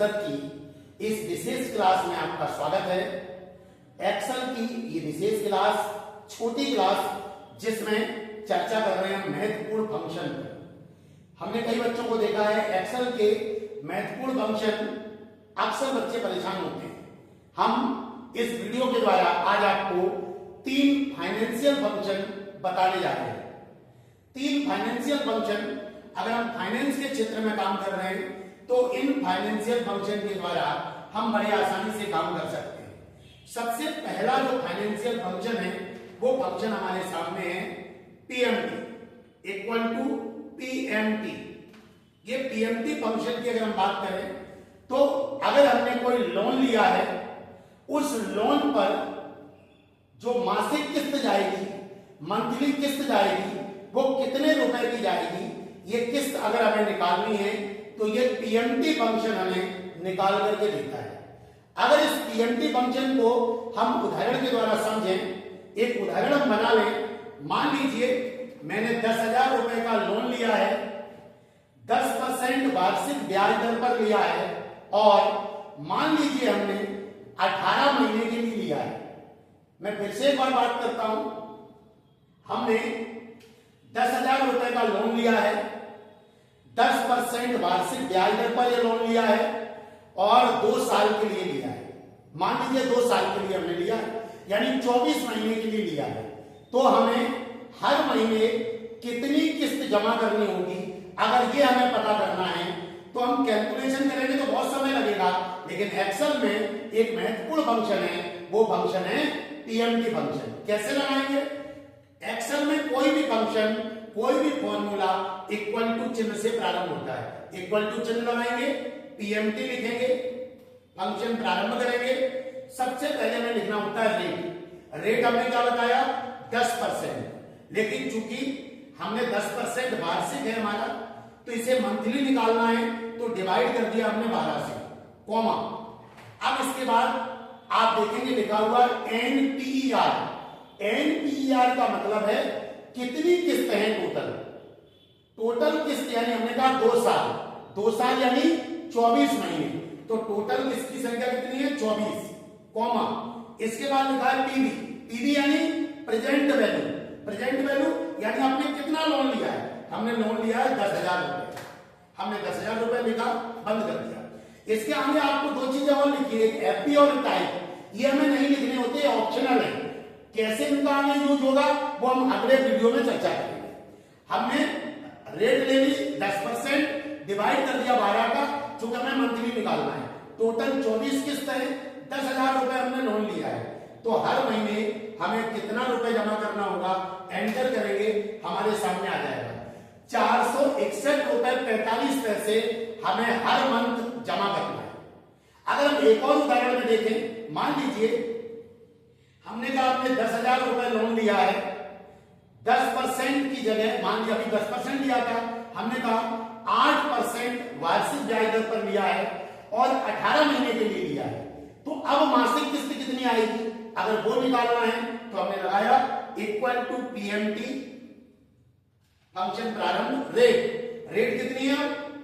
पुस्तक की इस विशेष क्लास में आपका स्वागत है। एक्सेल की ये विशेष क्लास, छोटी क्लास, जिसमें चर्चा कर रहे हैं महत्वपूर्ण फंक्शन पर। हमने कई बच्चों को देखा है एक्सेल के महत्वपूर्ण फंक्शन अक्सर बच्चे परेशान होते हैं। हम इस वीडियो के द्वारा आज आपको 3 फाइनेंशियल फंक्शन बताने जा रहे हैं। 3 फाइनेंशियल फंक्शन, अगर हम फाइनेंस के क्षेत्र में काम कर रहे हैं तो इन फाइनेंशियल फंक्शन के द्वारा हम बड़े आसानी से काम कर सकते हैं। सबसे पहला जो फाइनेंशियल फंक्शन है वो फंक्शन हमारे सामने है पीएमटी इक्वल टू पीएमटी। ये पीएमटी फंक्शन की अगर हम बात करें तो अगर हमने कोई लोन लिया है, उस लोन पर जो मासिक किस्त जाएगी, मंथली किस्त जाएगी, वो कितने रुपए की जाएगी, ये किस्त अगर हमें निकालनी है तो ये पीएमटी फंक्शन हमें निकाल करके देता है। अगर इस पीएमटी फंक्शन को हम उदाहरण के द्वारा समझें, एक उदाहरण हम बना लें। मान लीजिए मैंने 10,000 रुपए का लोन लिया है, 10% वार्षिक ब्याज दर पर लिया है और मान लीजिए हमने 18 महीने के लिए लिया है। मैं फिर से एक बार बात करता हूं। हमने 10,000 रुपए का लोन लिया है, 10% वार्षिक ब्याज दर पर यह लोन लिया है और 2 साल के लिए लिया है। मान लीजिए 2 साल के लिए हमने लिया है, यानी 24 महीने के लिए लिया है। तो हमें हर महीने कितनी किस्त जमा करनी होगी, अगर ये हमें पता करना है तो हम कैलकुलेशन करेंगे तो बहुत समय लगेगा। लेकिन एक्सेल में एक महत्वपूर्ण फंक्शन है, वो फंक्शन है पीएमटी फंक्शन। कैसे लगाएंगे? एक्सेल में कोई भी फंक्शन, कोई भी फॉर्मूला इक्वल टू चिन्ह से प्रारंभ होता है। इक्वल टू चिन्ह लगाएंगे, पीएमटी लिखेंगे, फंक्शन प्रारंभ करेंगे। सबसे पहले में लिखना होता है रेट। रेट हमने क्या बताया? 10%। लेकिन चूंकि हमने 10% वार्षिक है हमारा, तो इसे मंथली निकालना है तो डिवाइड कर दिया हमने 12 से, कॉमा। अब इसके बाद आप देखेंगे लिखा हुआ एनपीईआर। एनपीईआर का मतलब है कितनी किस्त है टोटल। टोटल किस्त यानी हमने कहा 2 साल, 2 साल यानी 24 महीने, तो टोटल किस्त की संख्या कितनी है? 24, कॉमा। इसके बाद लिखा है पीवी। पीवी यानी प्रेजेंट वैल्यू। प्रेजेंट वैल्यू यानी आपने कितना लोन लिया है। हमने लोन लिया है 10,000 रुपए, हमने 10,000 रुपए लिखा, बंद कर दिया। इसके आगे आपको 2 चीजें और लिखी है, एफपी और टाइप। ये हमें नहीं लिखने होते, ऑप्शनल है। कैसे इनका आगे यूज होगा वो हम अगले वीडियो में चर्चा करेंगे। हमने रेट ले ली 10%, डिवाइड कर दिया 12 का, चूंकि हमें मंथली निकालना है। टोटल 24 किस्त है, 10,000 रुपए हमने लोन लिया है, तो हर महीने हमें कितना रुपए जमा करना होगा, एंटर करेंगे, हमारे सामने आ जाएगा 461 रुपए 45 पैसे हमें हर मंथ जमा करना है। अगर हम एक और उदाहरण में देखें, मान लीजिए हमने कहा आपने 10,000 रुपए लोन लिया है, 10% की जगह, मान लीजिए अभी 10% लिया था, हमने कहा 8% वार्षिक ब्याज दर पर लिया है और 18 महीने के लिए लिया है। तो अब मासिक किस्त कितनी आएगी, अगर वो निकालना है तो हमने लगाया इक्वल टू पीएमटी फंक्शन प्रारंभ रेट। रेट कितनी है?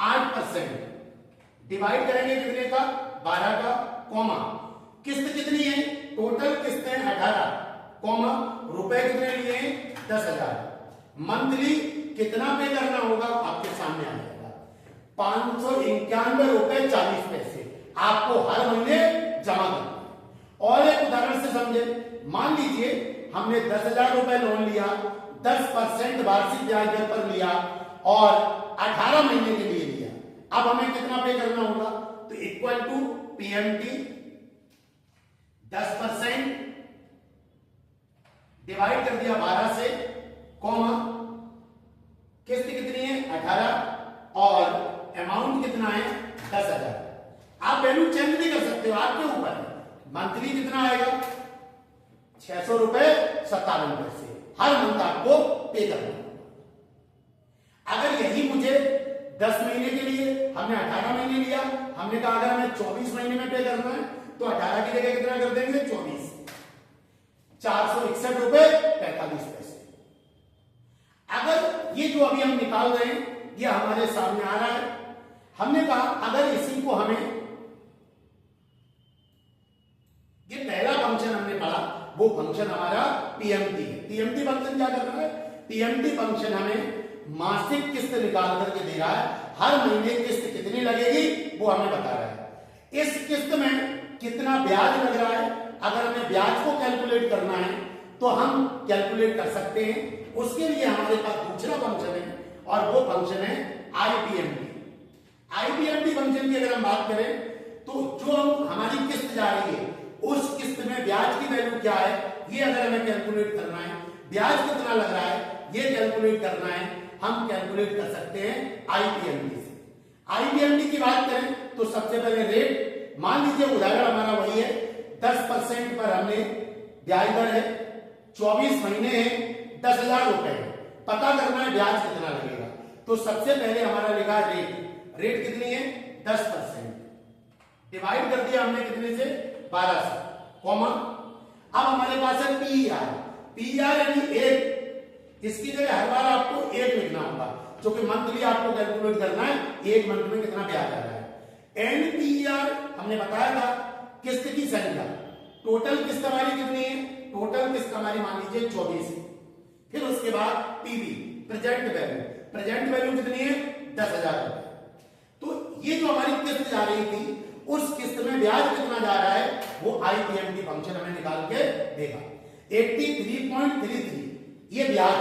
8%, डिवाइड करेंगे कितने का? 12 का, कॉमा। किस्त कितनी है? टोटल किस्त है 18, कॉमा। रुपए कितने लिए हैं? 10,000। मंथली कितना पे करना होगा आपके सामने आ जाएगा, 591 रुपए 40 पैसे आपको हर महीने जमा करना है। और एक उदाहरण से समझे, मान लीजिए हमने 10,000 रुपए लोन लिया, 10% वार्षिक ब्याज दर पर लिया और 18 महीने के लिए लिया। अब हमें कितना पे करना होगा? तो इक्वल टू पीएमटी 10% डिवाइड कर दिया 12 से, कॉमा। किस्त कितनी है? 18 और अमाउंट कितना है? 10,000। आप वैल्यू चेंज भी कर सकते हो, आपके ऊपर है। मंथली कितना आएगा? 600 रुपए 57 पैसे हर मंथ आपको पे करना। अगर यही मुझे 10 महीने के लिए, हमने 18 महीने लिया, हमने कहा अगर हमें 24 महीने में पे करना है तो 18 की जगह कितना कर देंगे? 24, 461 रुपए 45 पैसे। अगर ये जो अभी हम निकाल रहे हैं ये हमारे सामने आ रहा है, हमने कहा अगर इसी को हमें वो फंक्शन हमारा पीएमटी है। पीएमटी फंक्शन क्या कर रहा है? पीएमटी फंक्शन हमें मासिक किस्त निकाल करके दे रहा है, हर महीने किस्त कितनी लगेगी वो हमें बता रहा है। इस किस्त में कितना ब्याज लग रहा है, अगर हमें ब्याज को कैलकुलेट करना है तो हम कैलकुलेट कर सकते हैं। उसके लिए हमारे पास दूसरा फंक्शन है और वो फंक्शन है आईपीएमटी। आईपीएमटी फंक्शन की अगर हम बात करें तो जो हमारी किस्त जा रही है उस किस्त में ब्याज की वैल्यू क्या है ये अगर हमें कैलकुलेट करना है, ब्याज कितना लग रहा है ये कैलकुलेट करना है, हम कैलकुलेट कर सकते हैं आईपीएमटी से। आईपीएमटी की बात करें तो सबसे पहले रेट, मान लीजिए उदाहरण हमारा वही है 10% पर हमने ब्याज दर है, 24 महीने है, 10,000 रुपए है, पता करना है ब्याज कितना लगेगा। तो सबसे पहले हमारा लिखा है रेट, रेट कितनी है 10%, डिवाइड कर दिया हमने कितने से 12 से, कॉमा अब हमारे पास है पीआर। पीआर यानी एक, इसकी जगह हर बार आपको एक लिखना होगा क्योंकि मंथली आपको कैलकुलेट करना है एक मंथ में कितना ब्याज आ रहा है। एनपीआर हमने बताया था किस्त की संख्या, टोटल किस्त हमारी कितनी है, टोटल किस्त हमारी मान लीजिए 24 है। फिर उसके बाद PV present value, present value कितनी है 10,000 रुपए। तो ये जो हमारी किस्त जा रही थी उस किस्त में ब्याज कितना जा रहा है वो आईपीएमटी फंक्शन हमें निकाल के देगा। 83.33 ये ब्याज।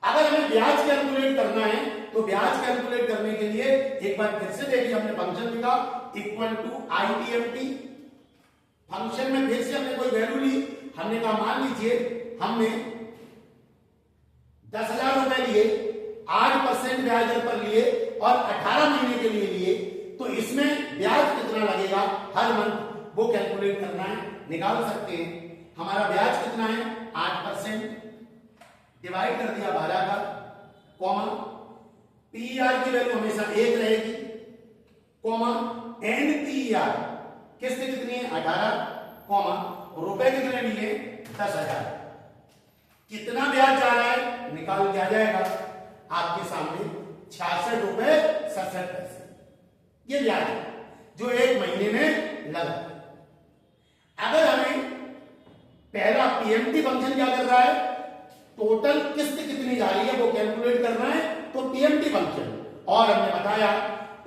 अगर हमें ब्याज कैलकुलेट करना है तो ब्याज कैलकुलेट करने के लिए एक बार फिर से देखिए हमने फंक्शन लिखा इक्वल टू आईपीएमटी। फंक्शन में फिर से हमने कोई वैल्यू ली, हमने कहा मान लीजिए हमने 10,000 रुपए लिए, 8% ब्याज दर पर लिए और 18 महीने के लिए लिए, तो इसमें ब्याज कितना लगेगा हर मंथ वो कैलकुलेट करना है, निकाल सकते हैं। हमारा ब्याज कितना है 8%, डिवाइड कर दिया 12 का, कॉमा पीआर की वैल्यू हमेशा 1 रहेगी, कॉमा एनपीआर किस्त कितनी है 18, कॉमा रुपए कितने लिए 10,000। कितना ब्याज जा रहा है निकाल के आ जाएगा आपके सामने 66 रुपए 67 पैसे। ये ब्याज जो एक महीने में लगा। अगर हमें पहला पीएमटी फंक्शन क्या कर रहा है, टोटल किस्त कितनी जा रही है वो कैलकुलेट करना है, तो पीएमटी फंक्शन, और हमने बताया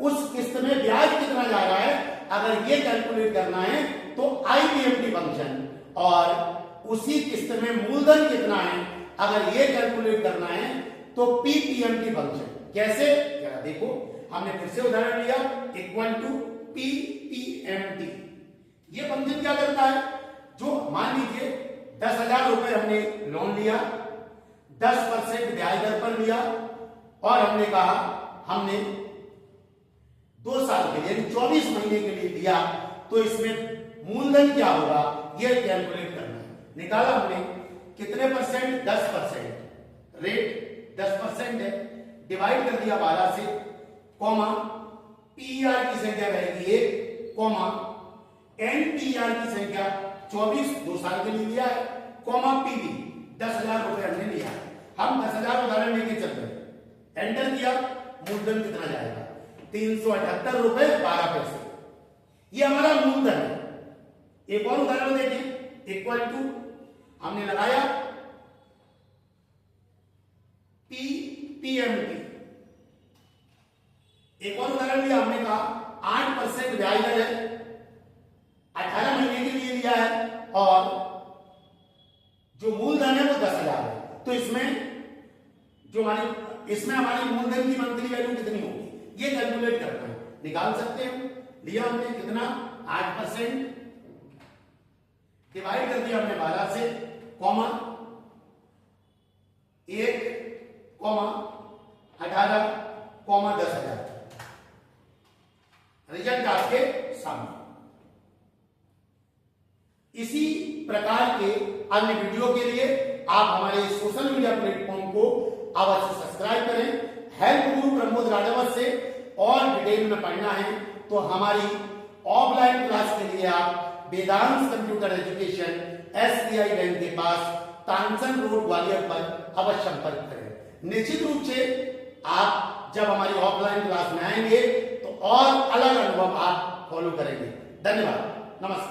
उस किस्त में ब्याज कितना जा रहा है अगर ये कैलकुलेट करना है तो आईपीएमटी फंक्शन, और उसी किस्त में मूलधन कितना है अगर ये कैलकुलेट करना है तो पीपीएमटी फंक्शन। कैसे जरा देखो, हमने फिर से उदाहरण लिया इक्वल टू पीपीएमटी। ये फंक्शन क्या करता है, जो मान लीजिए 10,000 रुपए हमने लोन लिया, 10% ब्याज दर पर लिया और हमने कहा हमने 2 साल के लिए 24 महीने के लिए लिया, तो इसमें मूलधन क्या होगा ये कैलकुलेट करना है। निकाला हमने कितने परसेंट 10%, रेट 10% है, डिवाइड कर दिया 12 से, कॉमा पीआर की संख्या रहेगी 1, कॉमा एनपीआर की संख्या 24 2 साल के लिए लिया है, कॉमा पीवी 10,000 रुपए हमने लिया। हम 10,000 उदाहरण लेके चल रहे, एंटर किया, मूलधन कितना जाएगा 378 रुपए 12 पैसे। ये हमारा मूलधन है। एक और उदाहरण देखें, इक्वल टू हमने लगाया पीएमटी। एक और उदाहरण लिया, हमने कहा 8% ब्याज दर है, 18 महीने के लिए लिया है और जो मूलधन है वो 10,000 है। तो इसमें जो हमारी मूलधन की मंथली वैल्यू कितनी होगी ये कैलकुलेट करना है, निकाल सकते हैं। लिया हमने कितना 8%, डिवाइड कर दिया हमने 12 से, कॉमा 1, कॉमा 18, कॉमा 10,000। रिजल्ट आपके सामने। इसी प्रकार के अन्य वीडियो के लिए आप हमारे सोशल मीडिया प्लेटफॉर्म को अवश्य सब्सक्राइब करें। हेल्प गुरु प्रमोद राजवत से और डिटेल में पढ़ना है तो हमारी ऑफलाइन क्लास के लिए आप वेदांत कंप्यूटर एजुकेशन एसबीआई बैंक के पास तानसन रोड ग्वालियर पर अवश्य संपर्क करें। निश्चित रूप से आप जब हमारी ऑफलाइन क्लास में आएंगे तो और अलग अनुभव आप फॉलो करेंगे। धन्यवाद, नमस्कार।